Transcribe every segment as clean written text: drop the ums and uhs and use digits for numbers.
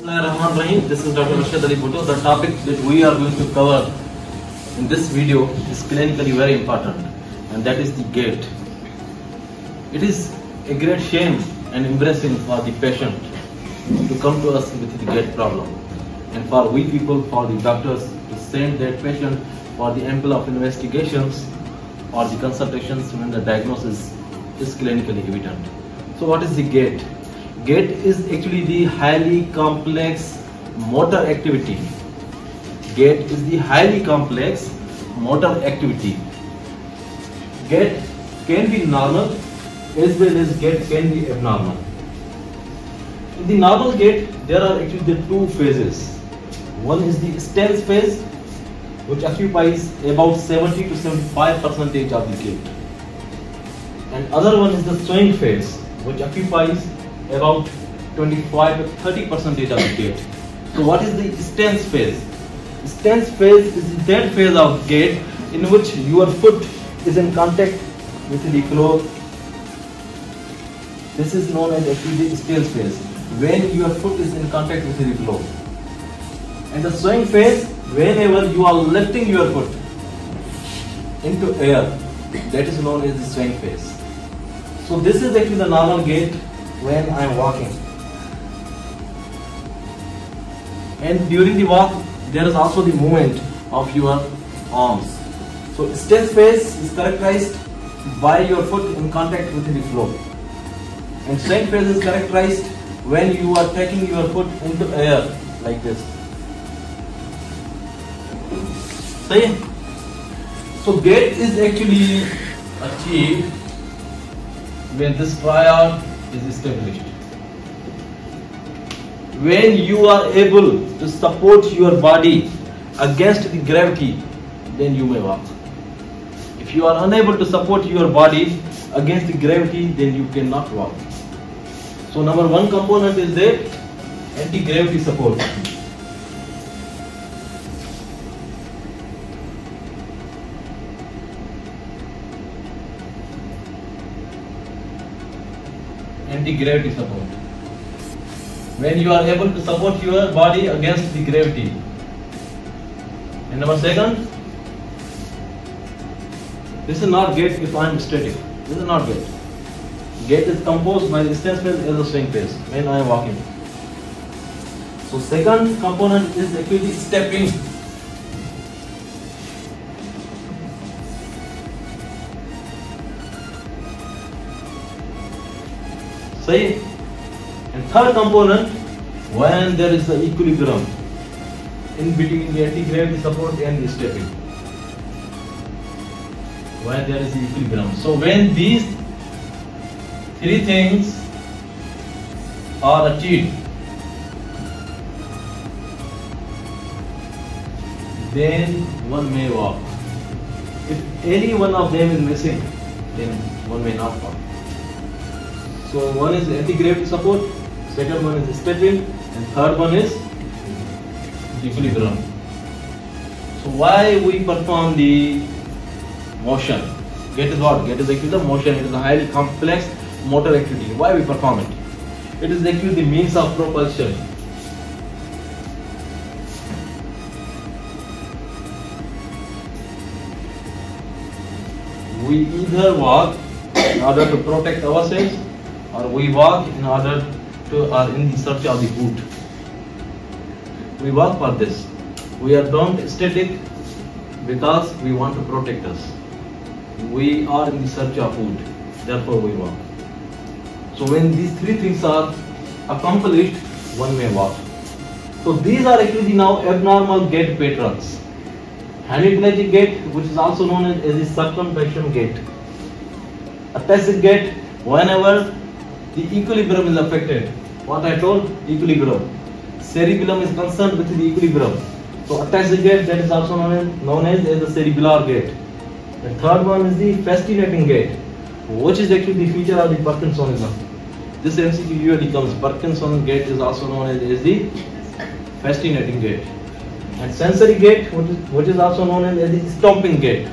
Bismillahirrahmanirrahim. This is Dr. Rashid Ali Bhutto. The topic that we are going to cover in this video is clinically very important, and that is the gait. It is a great shame and embarrassing for the patient to come to us with the gait problem, and for we people, for the doctors, to send that patient for the ample of investigations or the consultations when the diagnosis is clinically evident. So what is the gait? Gait is actually the highly complex motor activity. Gait is the highly complex motor activity. Gait can be normal as well as gait can be abnormal. In the normal gait, there are actually the two phases. One is the stance phase, which occupies about 70 to 75% of the gait, and other one is the swing phase, which occupies about 25 to 30% of the gait. So what is the stance phase? Stance phase is that phase of gait in which your foot is in contact with the floor. This is known as actually the stance phase, when your foot is in contact with the floor. And the swing phase, whenever you are lifting your foot into air, that is known as the swing phase. So this is actually the normal gait when I am walking. And during the walk, there is also the movement of your arms. So stance phase is characterized by your foot in contact with the floor, and swing phase is characterized when you are taking your foot into air like this. So gait is actually achieved when this triad is established. When you are able to support your body against the gravity, then you may walk. If you are unable to support your body against the gravity, then you cannot walk. So number one component is the anti-gravity support. Anti-gravity support. When you are able to support your body against the gravity. And number second, this is not gait if I am static. This is not gait. Gait is composed by the stance phase as a swing phase when I am walking. So second component is actually stepping. See? And third component, when there is the equilibrium in between the anti-gravity support and the stepping. When there is the equilibrium. So when these three things are achieved, then one may walk. If any one of them is missing, then one may not walk. So one is anti-gravity support, second one is stepping, and third one is equilibrium. So why we perform the motion? Gait is what? Gait is actually the motion. It is a highly complex motor activity. Why we perform it? It is actually the means of propulsion. We either walk in order to protect ourselves, or we walk in order to are in the search of the food. We walk for this. We are not static because we want to protect us. We are in the search of food, therefore we walk. So when these three things are accomplished, one may walk. So these are actually now abnormal gait patterns. Hemiplegic gait, which is also known as the circumflexion gait. Atastic gait, whenever the equilibrium is affected. What I told? Equilibrium. Cerebellum is concerned with the equilibrium. So atastic gait, that is also known as the cerebellar gait. The third one is the fascinating gait, which is actually the feature of the Parkinsonism. This MCQ usually comes. Parkinson gait is also known as the fascinating gait. And sensory gait, which is also known as the stomping gait.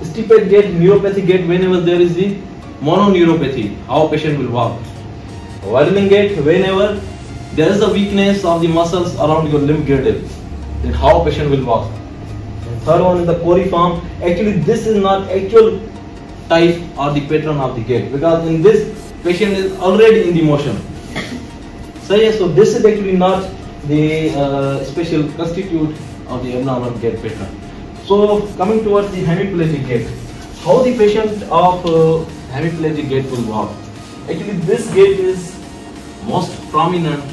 Stipend gait, neuropathic gait, whenever there is the mononeuropathy, how patient will walk. Whirling gait, whenever there is a weakness of the muscles around your limb girdle, then how patient will walk. And third one is the coriform. Actually, this is not actual type or the pattern of the gait, because in this patient is already in the motion. So yes, so this is actually not the special constitute of the abnormal gait pattern. So coming towards the hemiplegic gait, how the patient of hemiplegic gait will walk. Actually, this gait is most prominent,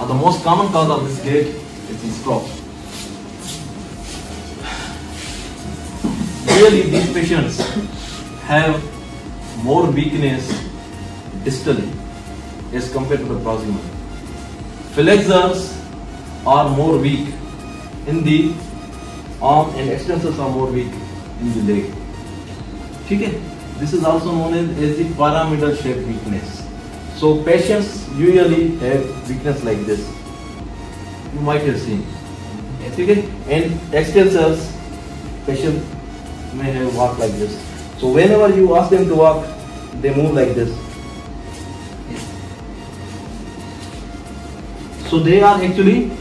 or the most common cause of this gait is the stroke. Really, these patients have more weakness distally as compared to the proximal. Flexors are more weak in the arm and extensors are more weak in the leg. Okay? This is also known as the pyramidal shaped weakness. So patients usually have weakness like this. You might have seen. Okay? And extensors, patients may have walk like this. So whenever you ask them to walk, they move like this. So they are actually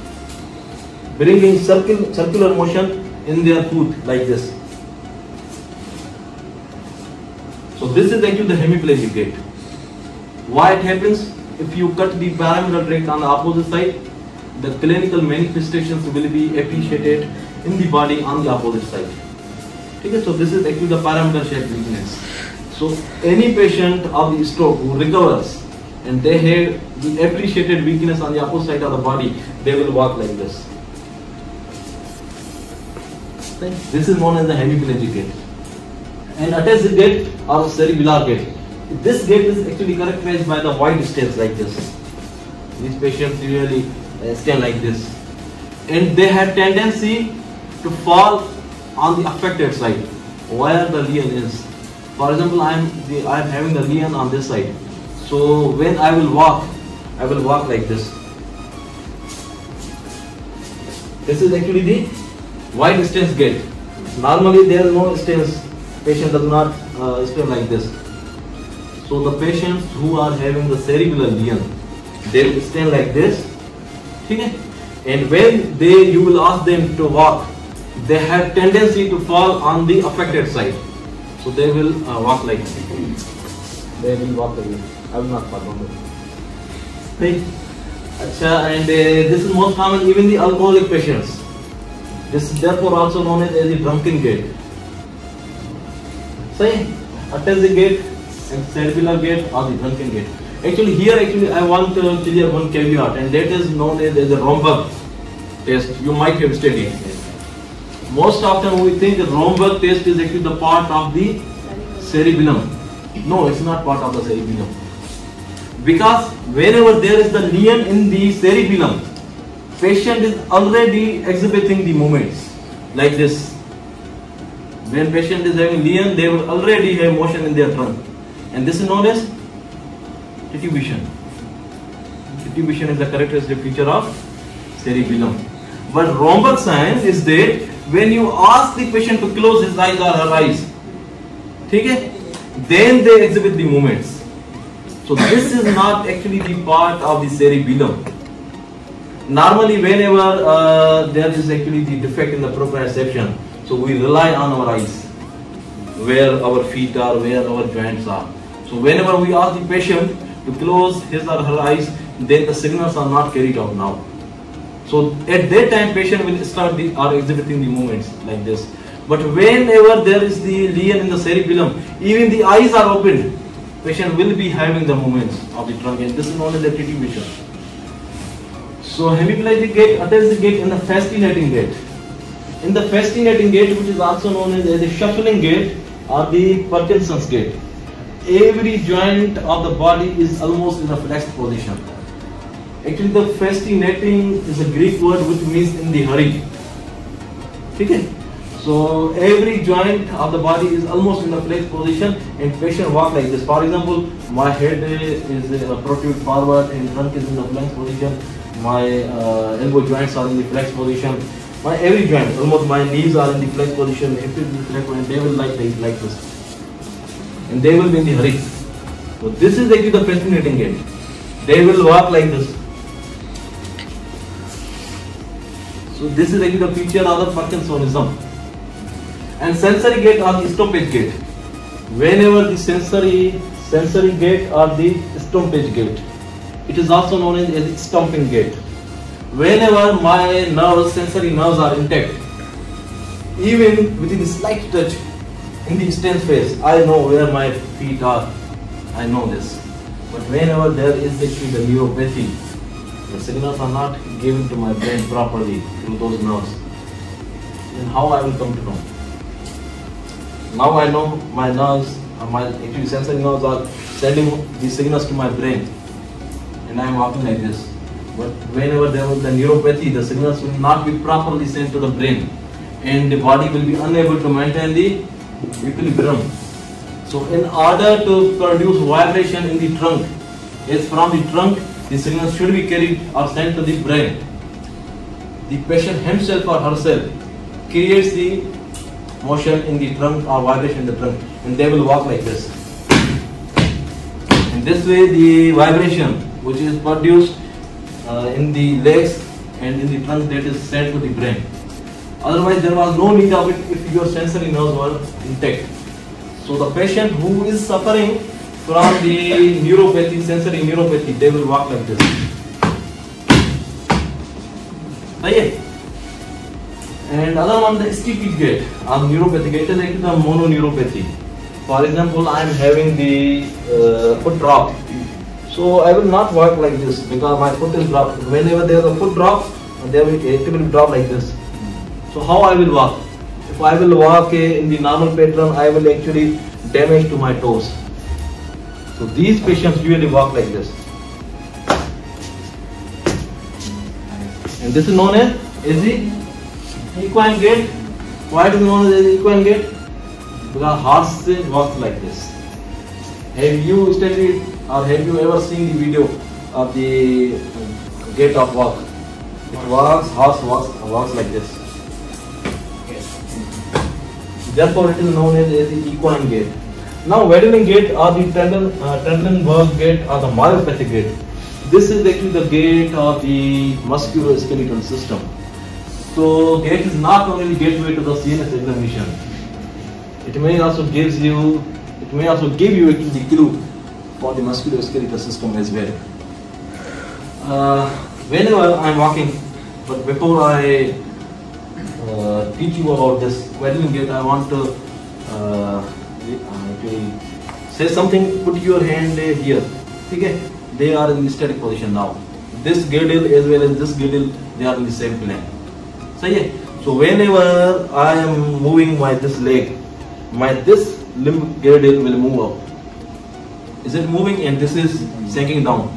bringing circular motion in their foot like this. So this is actually the hemiplegic gait. Why it happens? If you cut the pyramidal tract on the opposite side, the clinical manifestations will be appreciated in the body on the opposite side. Okay, so this is actually the pyramidal shaped weakness. So any patient of the stroke who recovers and they have the appreciated weakness on the opposite side of the body, they will walk like this. This is known as the hemiplegic gait. And attached gait or cerebellar gait. This gait is actually characterized by the wide stance like this. These patients usually stand like this, and they have tendency to fall on the affected side where the lesion is. For example, I am having the lesion on this side. So when I will walk like this. This is actually the wide stance gait. Normally there is no stance. Patient does not stand like this. So the patients who are having the cerebellar lesion, they will stand like this. Okay? And when you will ask them to walk, they have tendency to fall on the affected side. So they will walk like this. They will walk like this. I will not fall on it. Okay? And this is most common even the alcoholic patients. This is therefore also known as the drunken gait. Say, attached gait and cerebellar gait or the drunken gait. Actually I want to clear one caveat, and that is known as the Romberg test. You might have studied. Most often we think the Romberg test is actually the part of the cerebellum. No, it's not part of the cerebellum. Because whenever there is the lesion in the cerebellum, patient is already exhibiting the movements like this. When patient is having lesion, they will already have motion in their trunk, and this is known as titubation. Titubation is the characteristic feature of cerebellum. But Romberg sign is that when you ask the patient to close his eyes or her eyes, okay, then they exhibit the movements. So this is not actually the part of the cerebellum. Normally, whenever there is actually the defect in the proprioception, so we rely on our eyes, where our feet are, where our joints are. So whenever we ask the patient to close his or her eyes, then the signals are not carried out now. So at that time, patient will start exhibiting the movements like this. But whenever there is the lesion in the cerebellum, even the eyes are opened, patient will be having the movements of the trunk, and this is known as the titubation. So hemiplegic gait, attached gait, and the fascinating gait. In the fascinating gait, which is also known as the shuffling gait or the Parkinson's gait, every joint of the body is almost in a flexed position. Actually, the fascinating is a Greek word which means in the hurry. Okay? So every joint of the body is almost in a flexed position, and patient walk like this. For example, my head is protrude forward and trunk is in the flexed position. My elbow joints are in the flexed position. My every joint, almost my knees are in the flexed position. If it is flexed, and they will like this, and they will be in the hurry. So this is actually the fascinating gait. They will walk like this. So this is actually the feature of the Parkinsonism. And sensory gate or the stoppage gate. Whenever the sensory gate or the stoppage gate, it is also known as the stomping gate. Whenever my nerves, sensory nerves are intact, even within a slight touch in the distance phase, I know where my feet are. I know this. But whenever there is actually the neuropathy, the signals are not given to my brain properly through those nerves, then how I will come to know? Now I know my nerves, my actually sensory nerves are sending these signals to my brain, and I am walking like this. But whenever there was the neuropathy, the signals will not be properly sent to the brain, and the body will be unable to maintain the equilibrium. So in order to produce vibration in the trunk, as from the trunk, the signals should be carried or sent to the brain. The patient himself or herself creates the motion in the trunk or vibration in the trunk, and they will walk like this. In this way, the vibration which is produced in the legs and in the trunk, that is sent to the brain. Otherwise, there was no need of it if your sensory nerves were intact. So the patient who is suffering from the neuropathy, sensory neuropathy, they will walk like this. And other one, the stoppage gate or neuropathy gate is actually the mononeuropathy. For example, I am having the foot drop. So I will not walk like this because my foot is dropped. Whenever there is a foot drop, it will drop like this. So how I will walk? If I will walk in the normal pattern, I will actually damage to my toes. So these patients usually walk like this. And this is known as the equine gate. Why it is known as the equine gate? Because horse walks like this. Have you studied or have you ever seen the video of the gate of walk? It walks, horse walks like this. Therefore, it is known as the equine gate. Now, Wedelin gate or the Trendelenburg gate or the myopathic gate. This is actually the gate of the musculoskeletal system. So, gate is not only the gateway to the CNS examination. It may also give you actually the clue for the musculoskeletal system as well. Whenever I am walking, but before I teach you about this Wedelin gate, I want to say something. Put your hand here. Okay? They are in the static position now. This girdle as well as this girdle, they are in the same plane. So whenever I am moving this leg, this limb girdle will move up. Is it moving? And this is sinking down.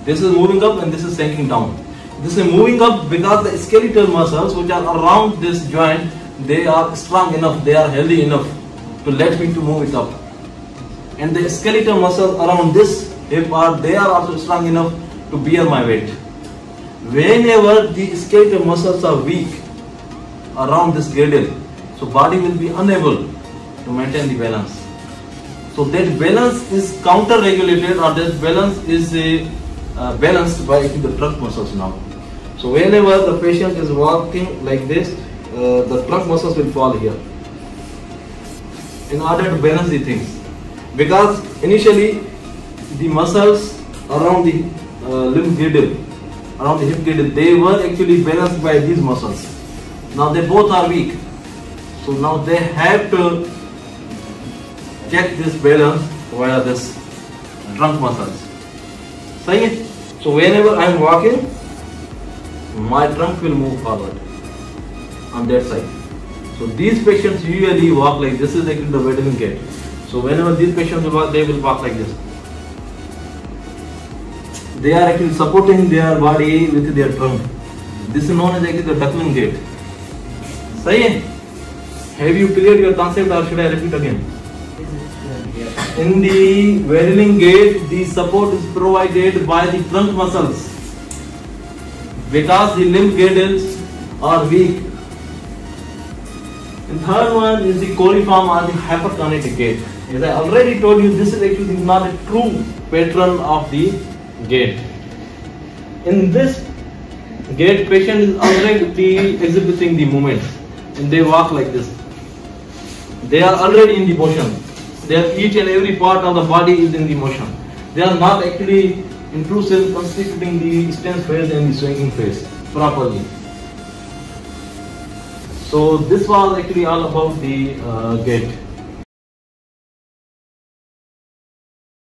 This is moving up and this is sinking down. This is moving up because the skeletal muscles which are around this joint, they are strong enough, they are healthy enough to let me to move it up. And the skeletal muscles around this hip they are also strong enough to bear my weight. Whenever the skeletal muscles are weak around this girdle, so body will be unable to maintain the balance. So that balance is counter-regulated, or that balance is balanced by the trunk muscles now. So whenever the patient is walking like this, the trunk muscles will fall here in order to balance the things. Because initially the muscles around the limb girdle, around the hip girdle, they were actually balanced by these muscles. Now they both are weak. So now they have to check this balance via this trunk muscles. So whenever I am walking, my trunk will move forward on that side. So these patients usually walk like this. Is actually the Wedelin gait. So whenever these patients will walk, they will walk like this. They are actually supporting their body with their trunk. This is known as actually the duckling gait. Have you cleared your concept, or should I repeat again? In the Wedelin gait, the support is provided by the trunk muscles because the limb girdles are weak. And third one is the coliform or the hyperkinetic gait. As I already told you, this is actually not a true pattern of the gait. In this Gait, patient is already exhibiting the movement, and they walk like this. They are already in the motion. Each and every part of the body is in the motion. They are not actually intrusive, constituting the stance phase and the swinging phase properly. So this was actually all about the gait.